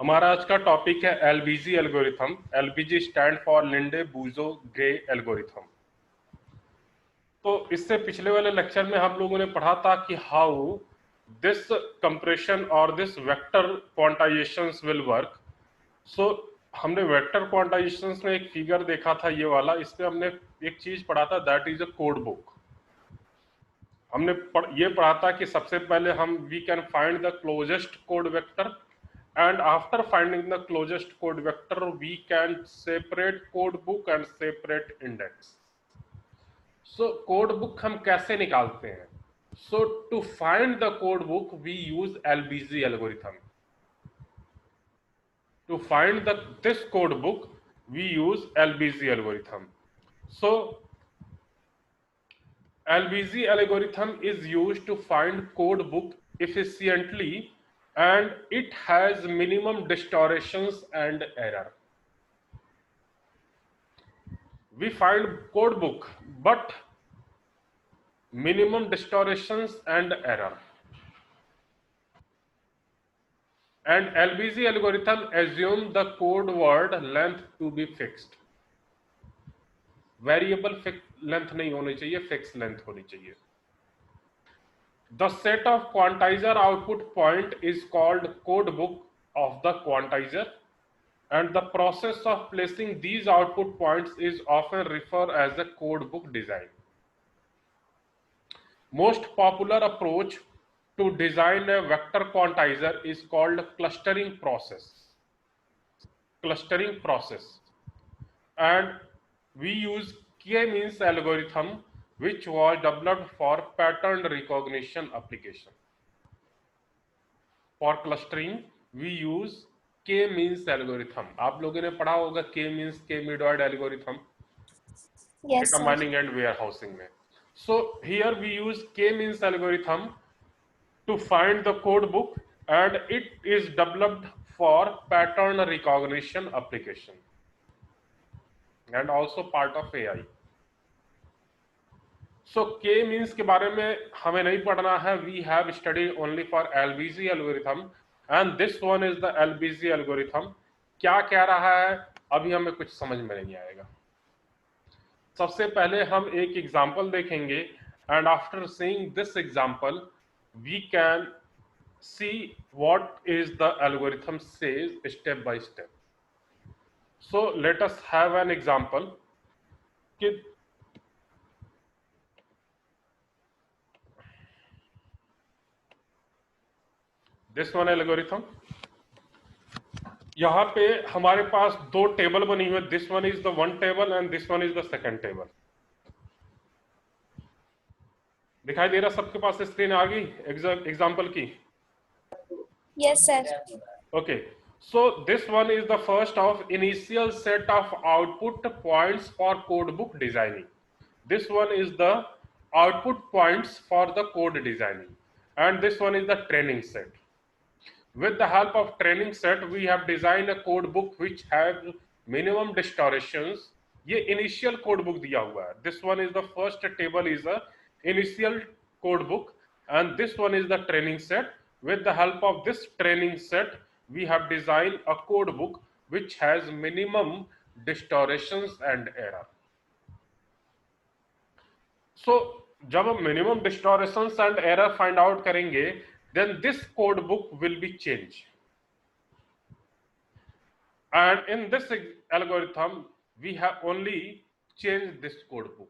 हमारा आज का टॉपिक है LBG algorithm. LBG stand for Linde Buzo Gray algorithm. तो इससे पिछले वाले लेक्चर में हम लोगों ने पढ़ा था कि हाउ दिस कंप्रेशन और दिस वेक्टर क्वांटाइजेशंस विल वर्क। सो हमने वेक्टर क्वांटाइजेशंस में एक फिगर देखा था, ये वाला। इसमें हमने एक चीज पढ़ा था, that is a code book. हमने ये पढ़ा था कि सबसे पहले हम we can find the closest code vector, and after finding the closest code vector we can separate code book and separate index. So code book हम कैसे निकालते हैं? So to find the code book we use LBZ algorithm. To find this code book we use LBZ algorithm. So LBZ algorithm is used to find code book efficiently, and it has minimum distortions and error. We find code book but minimum distortions and error. And LBZ algorithm assume the code word length to be fixed. Variable length नहीं होनी चाहिए, fixed length होनी चाहिए. The set of quantizer output point is called code book of the quantizer, and the process of placing these output points is often referred as the code book design. Most popular approach to design a vector quantizer is called clustering process. Clustering process. And we use K-means algorithm, which was developed for pattern recognition application. For clustering, we use K-means algorithm. आप लोगों ने पढ़ा होगा K-means, K-medoid algorithm. Yes, data sir. mining and warehousing में. So here we use K-means algorithm to find the code book, and it is developed for pattern recognition application and also part of AI. So K means के बारे में हमें नहीं पढ़ना है. We have studied only for LBZ algorithm, and this one is the LBZ algorithm. क्या कह रहा है अभी हमें कुछ समझ में नहीं आएगा. सबसे पहले हम एक एग्जाम्पल देखेंगे, and after seeing this example we can see what is the algorithm says step by step. So let us have an example. This one algorithm. यहाँ पे हमारे पास दो टेबल बनी हुई है. This one is the one table and this one is the second table. दिखाई दे रहा सबके पास स्क्रीन आ गई एग्जाम्पल की? Yes, sir. Okay. So this one is the first of initial set of output points for code book designing. This one is the output points for the code designing, and this one is the training set. With the help of training set, we have designed a code book which has minimum distortions. ये initial code book दिया हुआ है. This one is the first table is a initial code book, and this one is the training set. With the help of this training set, we have designed a code book which has minimum distortions and error. So जब हम minimum distortions and error find out करेंगे, then this code book will be changed. And in this algorithm, we have only changed this code book.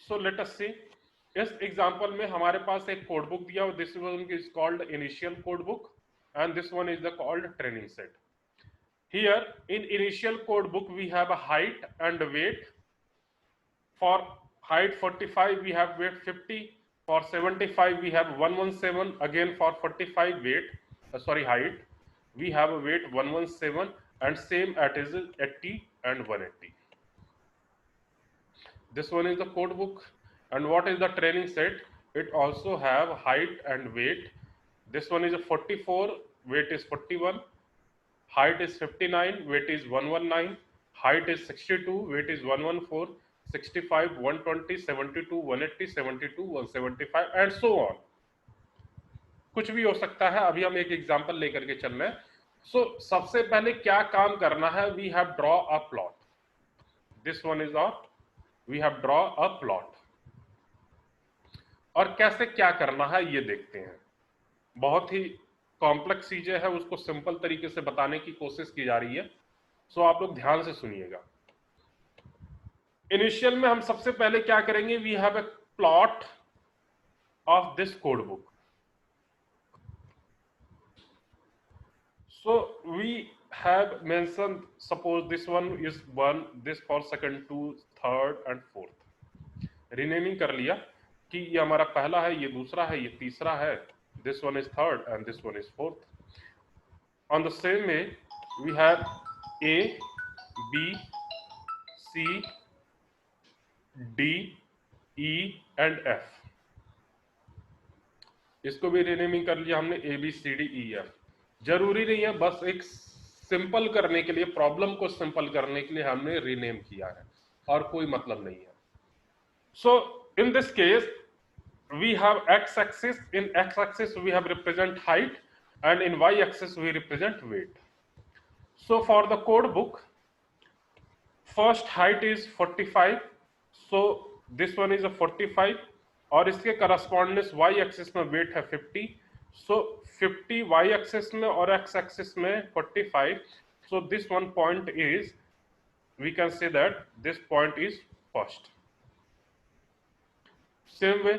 So let us see. इस example में हमारे पास एक code book दिया हुआ. This one is called initial code book and this one is the called training set. Here in initial code book we have a height and weight. For height 45 we have weight 50. For 75 we have 117. Again for 45 weight, height, we have a weight 117, and same at is 80 and 180. This one is the code book. And what is the training set? It also have height and weight. This one is a 44, weight is 41, height is 59, weight is 119, height is 62, weight is 114, 65, 120, 72, 180, 72, 175, and so on. कुछ भी हो सकता है, अभी हम एक example लेकर के चल रहे हैं। सो सबसे पहले क्या काम करना है, we have draw a plot, this one is we have draw a plot. और कैसे क्या करना है ये देखते हैं। बहुत ही कॉम्प्लेक्स चीजें है, उसको सिंपल तरीके से बताने की कोशिश की जा रही है, सो आप लोग ध्यान से सुनिएगा। इनिशियल में हम सबसे पहले क्या करेंगे, we have a plot of this code book. So we have mentioned, suppose this one is 1, this for second 2, third and fourth. Renaming कर लिया कि ये हमारा पहला है, ये दूसरा है, ये तीसरा है, this one is third and this one is fourth. On the same way we have A, B, C, D, E and F. इसको भी रीनेमिंग कर लिया हमने, A B C D E F. जरूरी नहीं है, बस एक सिंपल करने के लिए, प्रॉब्लम को सिंपल करने के लिए हमने रीनेम किया है, और कोई मतलब नहीं है। So in this case we have X axis, in X axis we have represent height and in Y axis we represent weight. So for the code book first height is 45, so this one is a 45, और इसके correspondence Y axis में weight है 50, सो 50 Y axis में और x axis में 45, so this one point is, we can say that this point is first. Same way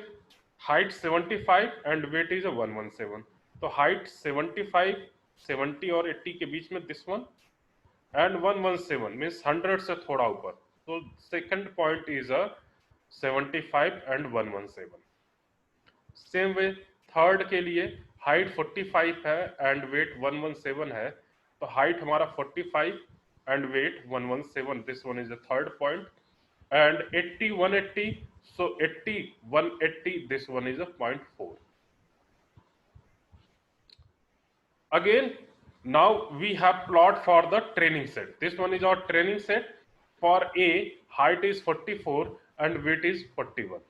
height 75 and weight is 117, तो height 75, 70 और 80 के बीच में दिस वन, एंड 117 मीन्स 100 से थोड़ा ऊपर, तो second point is a 75 and 117। Same way third के लिए हाइट 45 है एंड वेट 117 है, तो हाइट हमारा 45 and weight 117, this one is the third point, and 80 180, so 80 180, this one is a 0.4. Again now we have plot for the training set, this one is our training set. For A, height is 44 and weight is 41,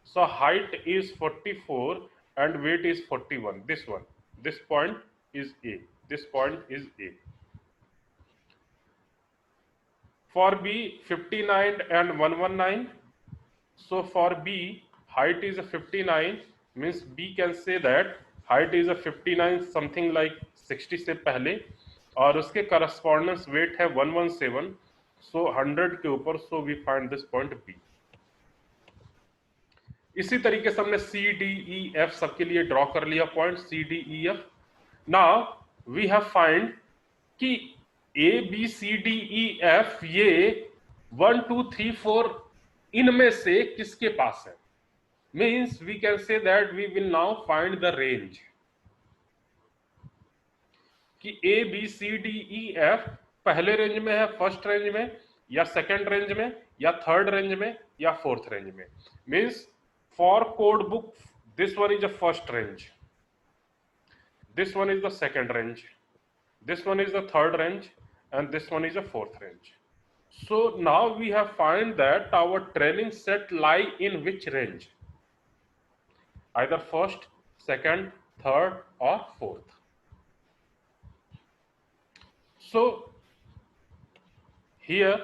so height is 44 and weight is 41, this one, this point is A, this point is A. For B, 59 and 119, so for B height is a 59, means B can say that height is a 59 something like 60 से पहले, और उसके correspondence wait है 117, सो 100 के ऊपर, so we find this point B। इसी तरीके से हमने C D E F सबके लिए ड्रॉ कर लिया point C D E F। Now we have find कि A B C D E F ये 1 2 3 4 इनमें से किसके पास है, means we can say that we will now find the range कि A B C D E F पहले range में है, फर्स्ट रेंज में, या सेकंड रेंज में, या थर्ड रेंज में, या फोर्थ रेंज में। means for code book this one is the first range, this one is the second range, this one is the third range, and this one is the fourth range. So now we have find that our training set lie in which range, either first, second, third or fourth. So here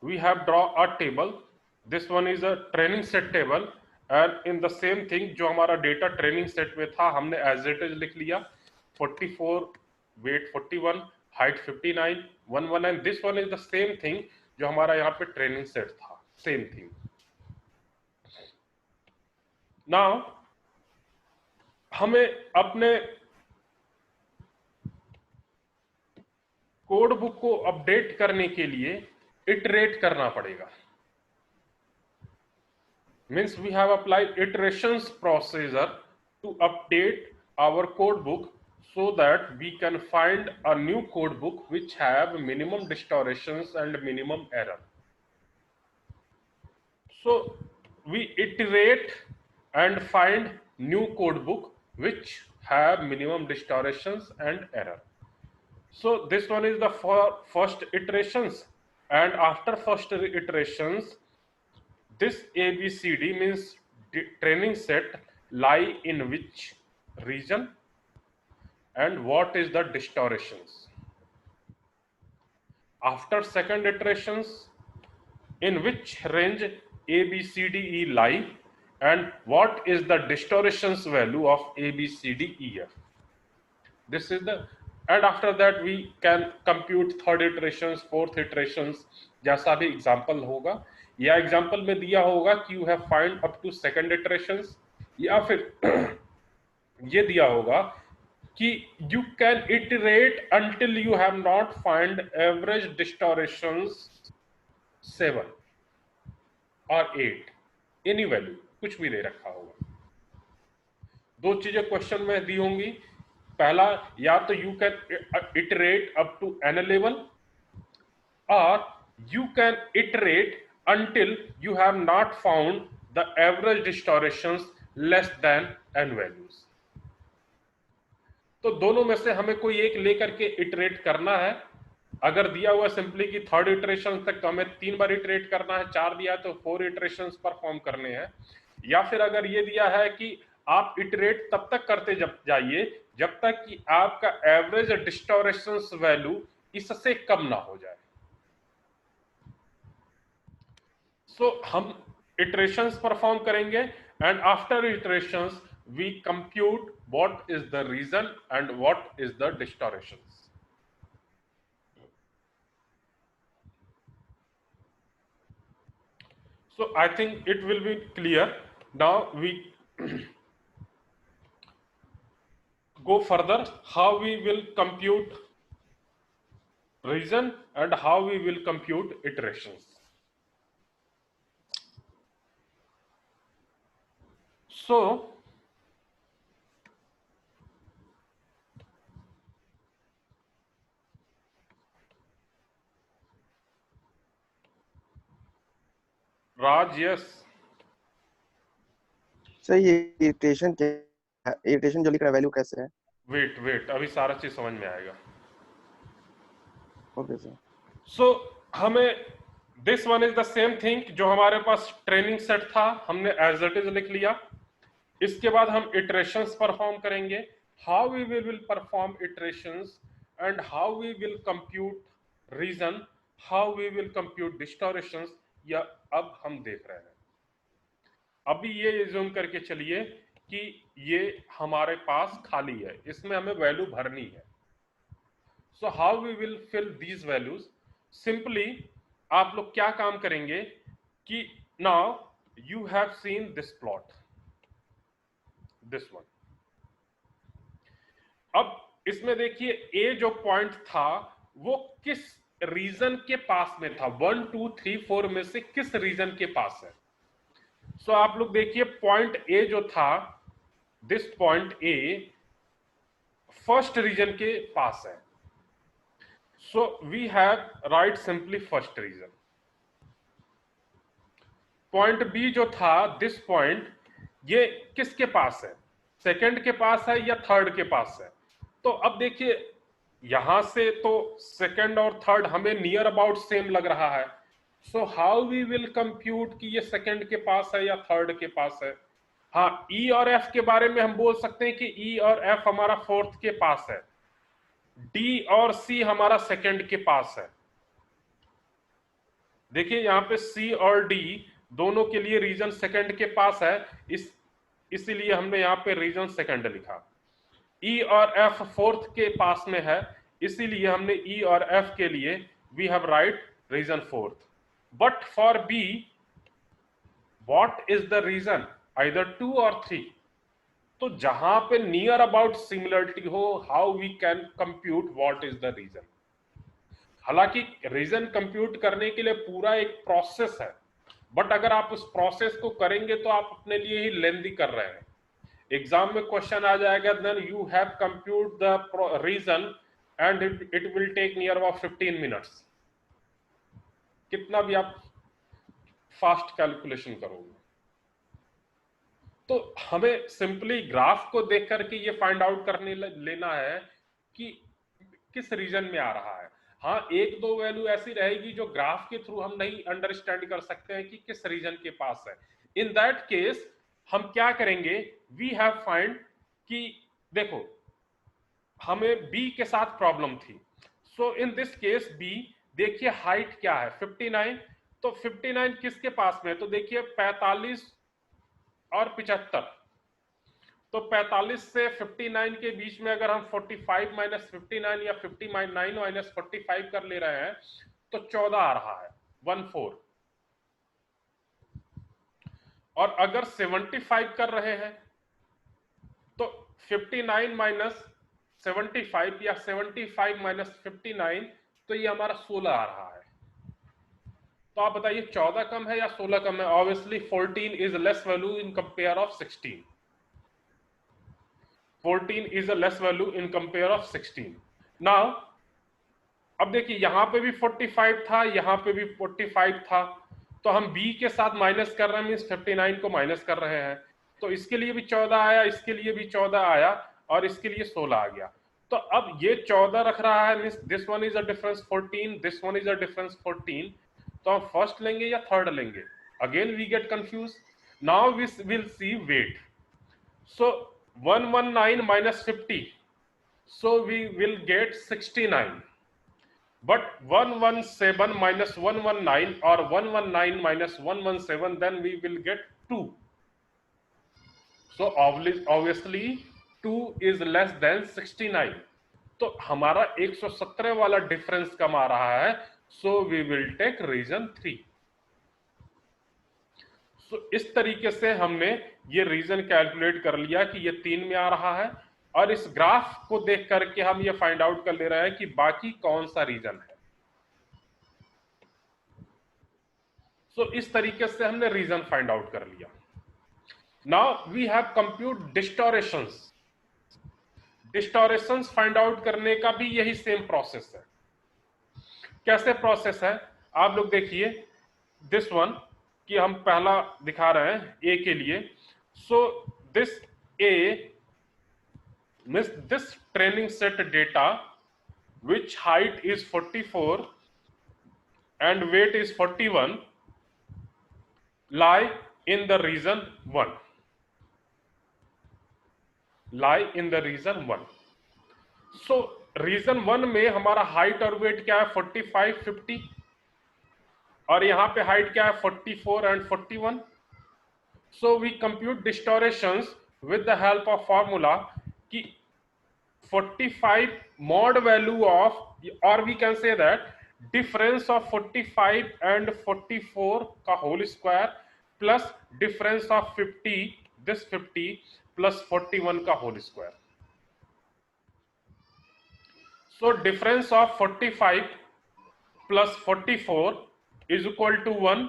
we have draw a table, this one is a training set table, and in the same thing जो हमारा data training set में था हमने as it is लिख लिया, 44 weight 41 height 59 119, this one is the same thing जो हमारा यहाँ पे ट्रेनिंग सेट था, सेम थिंग। नाउ हमें अपने कोड बुक को अपडेट करने के लिए इटरेट करना पड़ेगा, means we have applied iterations procedure to update our code book so that we can find a new code book which have minimum distortions and minimum error. So we iterate and find new code book which have minimum distortions and error. So this one is the first iterations, and after first iterations this ABCD means training set lie in which region and what is the distortions. After second iterations, in which range A, B, C, D, E lie, and what is the distortions value of A, B, C, D, E, F. This is the, and after that we can compute third iterations, fourth iterations, जैसा भी example होगा, या example में दिया होगा कि you have find up to second iterations, या फिर ये दिया होगा कि you can iterate until you have not find average distortions 7 और 8, एनी वैल्यू कुछ भी दे रखा होगा। दो चीजें क्वेश्चन में दी होंगी, पहला या तो you can iterate up to N level और you can iterate until you have not found the average distortions less than n values। तो दोनों में से हमें कोई एक लेकर के इटरेट करना है। अगर दिया हुआ सिंपली कि थर्ड इटरेशन तक तो हमें 3 बार इटरेट करना है, 4 दिया है तो 4 इटरेशंस परफॉर्म करने हैं, या फिर अगर ये दिया है कि आप इटरेट तब तक करते जाइए जब तक कि आपका एवरेज डिस्टोरेशंस वैल्यू इससे कम ना हो जाए। सो हम इटरेशंस परफॉर्म करेंगे and after iterations we compute what is the region and what is the distortions. So I think it will be clear. Now we go further how we will compute region and how we will compute iterations. So Raj, yes. Sir ये iteration क्या है? Iteration जो लिख रहा है value कैसे है? Wait अभी सारा चीज समझ में आएगा। Okay sir. सो हमें this one is the same thing जो हमारे पास ट्रेनिंग सेट था, हमने एज इट इज लिख लिया। इसके बाद हम इटरेशंस परफॉर्म करेंगे, how we will perform iterations and how we will compute region, how we will compute distortions, या अब हम देख रहे हैं। अभी ये एज्यूम करके चलिए कि ये हमारे पास खाली है, इसमें हमें वैल्यू भरनी है। So how we will fill these values, simply आप लोग क्या काम करेंगे कि now you have seen this plot, this one. अब इसमें देखिए ए जो पॉइंट था वो किस रीजन के पास में था, 1 2 3 4 में से किस रीजन के पास है। सो आप लोग देखिए पॉइंट ए जो था, this point A first region के पास है। So we have write simply first region. Point B जो था, दिस पॉइंट, ये किसके पास है, सेकंड के पास है या थर्ड के पास है। तो अब देखिए यहां से तो सेकंड और थर्ड हमें नियर अबाउट सेम लग रहा है। So how we will compute कि ये सेकंड के पास है या थर्ड के पास है। हाँ, ई और एफ के बारे में हम बोल सकते हैं कि ई और एफ हमारा फोर्थ के पास है, डी और सी हमारा सेकंड के पास है। देखिए यहाँ पे सी और डी दोनों के लिए रीजन सेकंड के पास है, इसीलिए हमने यहाँ पे रीजन सेकंड लिखा। ई और एफ फोर्थ के पास में है, इसीलिए हमने ई और एफ के लिए we have write region fourth. But for B what is the region, either 2 or 3। तो जहां पे नियर अबाउट सिमिलरिटी हो, how we can compute what is the region. हालांकि रीजन कंप्यूट करने के लिए पूरा एक प्रोसेस है, बट अगर आप उस प्रोसेस को करेंगे तो आप अपने लिए ही लेंदी कर रहे हैं। एग्जाम में क्वेश्चन आ जाएगा, then you have compute the region and it will take near about 15 minutes. कितना भी आप फास्ट कैलकुलेशन करोगे। तो हमें सिंपली ग्राफ को देख करके ये फाइंड आउट करने लेना है कि किस रीजन में आ रहा है। हाँ, एक दो वैल्यू ऐसी रहेगी जो ग्राफ के थ्रू हम नहीं अंडरस्टैंड कर सकते हैं कि किस रीजन के पास है। इन दैट केस हम क्या करेंगे, वी हैव फाइंड कि देखो हमें b के साथ प्रॉब्लम थी, सो इन दिस केस b, देखिए हाइट क्या है 59, तो 59 किसके पास में है, तो देखिए 45 और 75, तो 45 से 59 के बीच में अगर हम 45 माइनस 59 या 59 माइनस 45 कर ले रहे हैं तो 14 आ रहा है, 14। और अगर 75 कर रहे हैं तो 59 माइनस 75 या 75 माइनस 59, तो ये हमारा 16 आ रहा है। तो आप बताइए 14 कम है या 16 कम है? Obviously 14 is less value in compare of 16। 14 is a less value in compare of 16। Now अब देखिए यहां पे भी 45 था, यहां पे भी 45 था, तो हम b के साथ माइनस कर रहे हैं, मींस 59 को माइनस कर रहे हैं, तो इसके लिए भी 14 आया, इसके लिए भी 14 आया और इसके लिए 16 आ गया। तो अब ये 14 रख रहा है, means this one is a difference 14, this one is a difference 14, तो हम फर्स्ट लेंगे या थर्ड लेंगे? Again we get confuse. Now we will see weight. So 119 minus 50, so we will get 69. But 117 minus 119 or 119 minus 117, then we will get 2. So obviously 2 is less than 69. तो हमारा 117 वाला difference कम आ रहा है, so we will take region 3. So इस तरीके से हमने ये रीजन कैलकुलेट कर लिया कि ये 3 में आ रहा है, और इस ग्राफ को देख करके हम ये फाइंड आउट कर ले रहे हैं कि बाकी कौन सा रीजन है। सो इस तरीके से हमने रीजन फाइंड आउट कर लिया। Now we have compute distortions. Distortions find out करने का भी यही सेम प्रोसेस है। कैसे प्रोसेस है आप लोग देखिए, दिस वन कि हम पहला दिखा रहे हैं ए के लिए। So this A means this training set data which height is 44 and weight is 41 lie in the region 1, lie in the region 1. So reason 1 में हमारा हाइट और वेट क्या है 45 50, और यहां पे हाइट क्या है 44 and 41. So we compute distortions with the help of formula कि 45 mod value of, or we can say that difference of 45 and 44 का whole square plus difference of 50, this 50 plus 41 का whole square. So difference of 45 plus 44 is equal to 1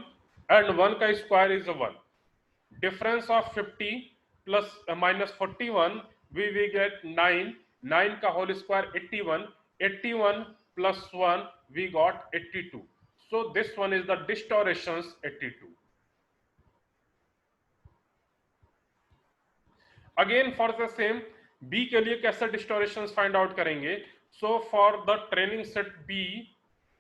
and 1 का square is 1. Difference of 50 plus minus 41 we will get 9, 9 का whole square 81, 81 plus 1 we got 82. So this one is the distortions 82. Again for the same B के लिए कैसे distortions find out करेंगे? So for the training set B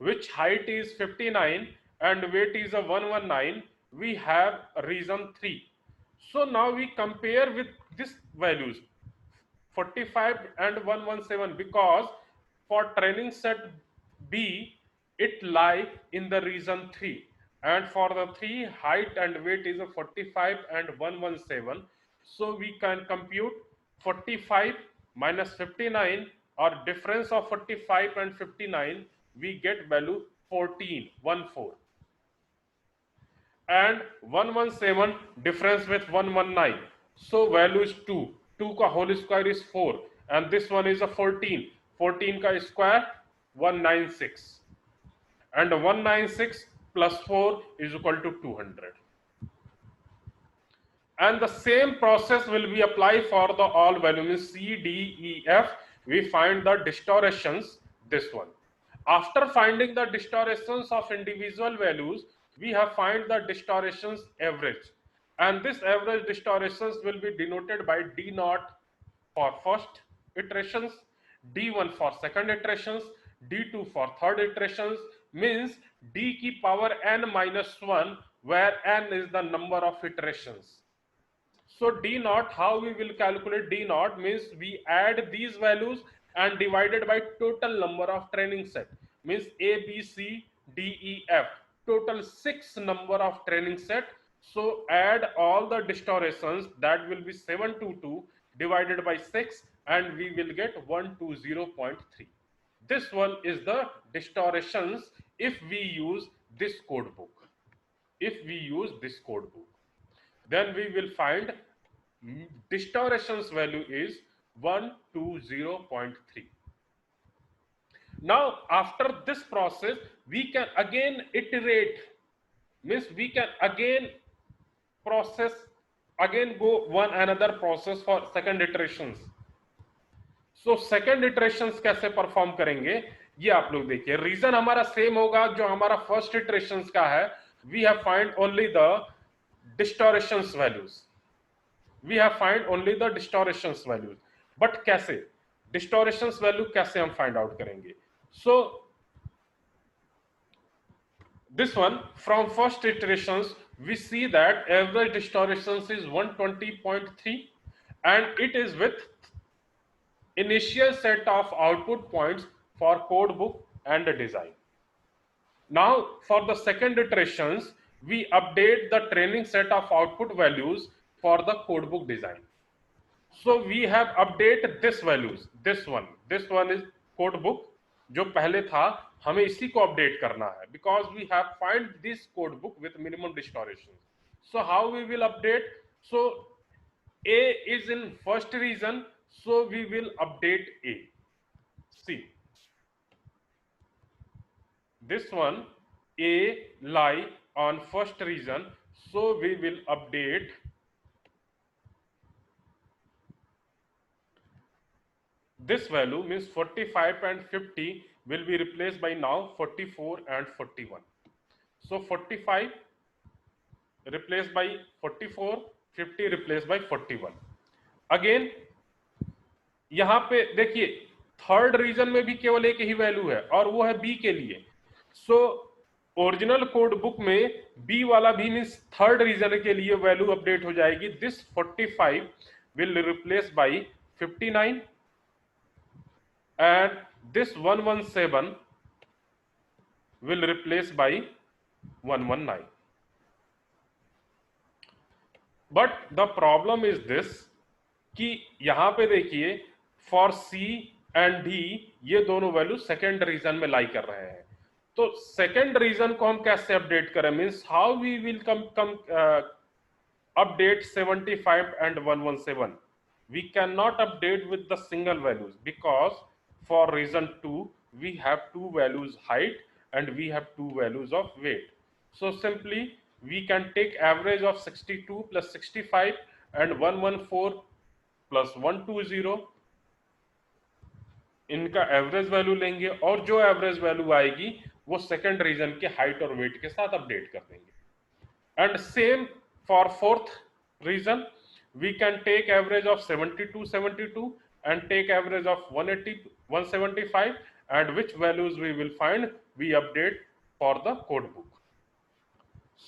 which height is 59 and weight is a 119, we have reason 3. So now we compare with these values 45 and 117, because for training set B it lie in the region 3, and for the 3 height and weight is a 45 and 117. So we can compute 45 minus 59, or difference of 45 and 59 we get value 14, 14, and 117 difference with 119, so value is 2, 2 का whole square is 4, and this one is a 14, 14 का square 196, and 196 plus 4 is equal to 200. And the same process will be applied for the all values C, D, E, F. We find the distortions, this one. After finding the distortions of individual values, we have find the distortions average, and this average distortions will be denoted by D0 for first iterations, D1 for second iterations, D2 for third iterations, means D की power n minus 1, where n is the number of iterations. So D naught, how we will calculate D naught means we add these values and divided by total number of training set, means A, B, C, D, E, F, total 6 number of training set. So add all the distortions, that will be 722 divided by 6 and we will get 120.3. This one is the distortions if we use this code book. If we use this code book, then we will find distortions value is 120.3. Now after this process we can again iterate, means we can again process, again go one another process for second iterations. So second iterations कैसे perform करेंगे ये आप लोग देखिए. Reason हमारा same होगा जो हमारा फर्स्ट इटरेशंस का है. We have find only the distortions values, we have find only the distortions values. But कैसे डिस्टोरेशंस वैल्यू कैसे हम फाइंड आउट करेंगे? सो this one, from first iterations we see that average distortions is 120.3 and it is with initial set of output points for code book and design. Now for the second iterations we update the training set of output values for the code book design. So we have updated this values, this one is code book जो पहले था, हमें इसी को update करना है because we have find this code book with minimum distortion. So how we will update? So A is in first region, so we will update A. See, this one A lie on first region, so we will update this value, means 45 and 50 will be replaced by now 44 and 41. So 45 replaced by 44, 50 replaced by 41. Again यहां पे देखिए third reason में भी केवल एक ही value है और वो है बी के लिए. सो ओरिजिनल कोड बुक में बी वाला भी मीन्स थर्ड रीजन के लिए वैल्यू अपडेट हो जाएगी. This 45 will replace by 59 and this 117 will replace by 119. But the problem is this कि यहां पे देखिए for C and D ये दोनों वैल्यू सेकेंड रीजन में लाई कर रहे हैं. तो सेकेंड रीजन को हम कैसे अपडेट करें? Means how we will come update 75 and 117. We cannot update with the single values because for region 2 we have two values height and we have two values of weight. So simply we can take average of 62 plus 65 and 114 plus 120, इनका average value लेंगे और जो average value आएगी वो second region के height और weight के साथ अपडेट कर देंगे. And same for fourth region we can take average of 72 and take average of 175 and which values we will find we update for the code book.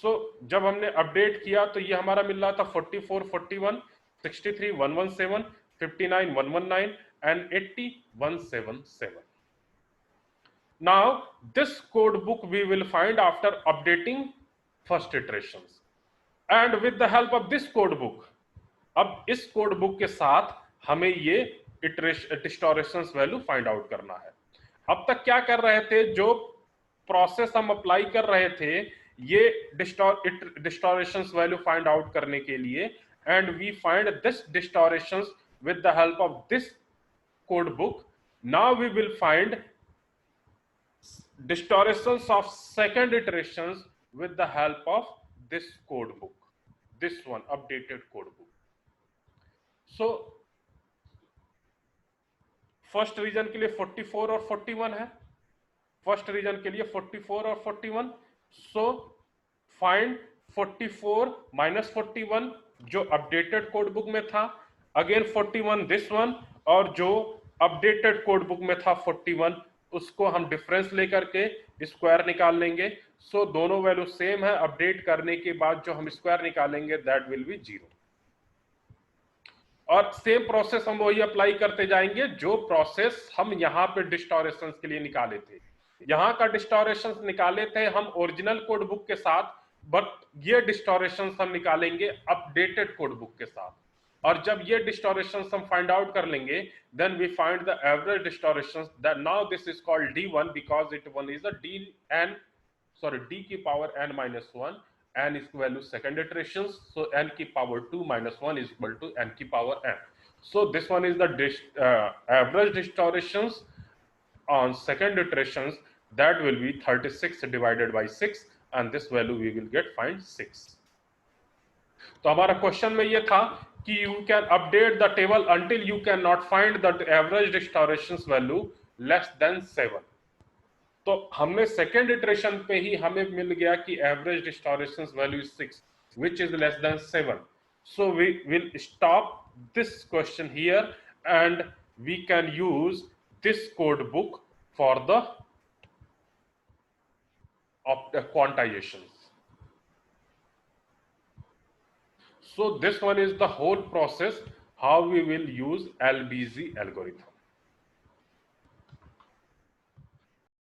So जब हमने update किया तो ये हमारा मिल रहा था 44 41, 63 117, 59 119 and 80 177. Now this code book we will find after updating first iterations and with the help of this code book. अब इस कोड बुक के साथ हमें ये डिस्टोरेशंस वैल्यू फाइंड आउट करना है. अब तक क्या कर रहे थे, जो प्रोसेस हम अप्लाई कर रहे थे ये डिस्टोरेशंस वैल्यू फाइंड आउट करने के लिए, and we find this distortions with the help of this code book. Now we will find distortions of second iterations with the help of this code book, this one updated code book. So first region के लिए 44 और 41 है, first region के लिए 44 और 41. So find 44 minus 41 जो updated code book में था, अगेन 41 दिस वन, और जो अपडेटेड कोड बुक में था 41 उसको हम डिफरेंस लेकर के स्क्वायर निकाल लेंगे. सो दोनों वैल्यू सेम है, अपडेट करने के बाद जो हम स्क्वायर निकालेंगे दैट विल बी 0. और सेम प्रोसेस हम वही अप्लाई करते जाएंगे जो प्रोसेस हम यहाँ पे डिस्टोरेशन के लिए निकाले थे। यहाँ का डिस्टोरेशन निकाले थे हम ओरिजिनल कोड बुक के साथ, बट ये डिस्टोरेशन हम निकालेंगे अपडेटेड कोड बुक के साथ। और जब ये डिस्टोरेशन हम फाइंड आउट कर लेंगे, then we find the average distortion, that now this is called D1 because it one is a d की power n-1, n is equal to second iterations, so n की power 2 minus 1 is equal to n की power n. So this one is the average distortions on second iterations, that will be 36 divided by 6, and this value we will get find 6. तो हमारा question में ये था कि you can update the table until you cannot find the average distortions value less than 7. तो हमने second iteration पे ही हमें मिल गया कि average distortion value 6 which is less than 7. So we will stop this question here and we can use this code book for the quantizations. So this one is the whole process how we will use LBZ algorithm.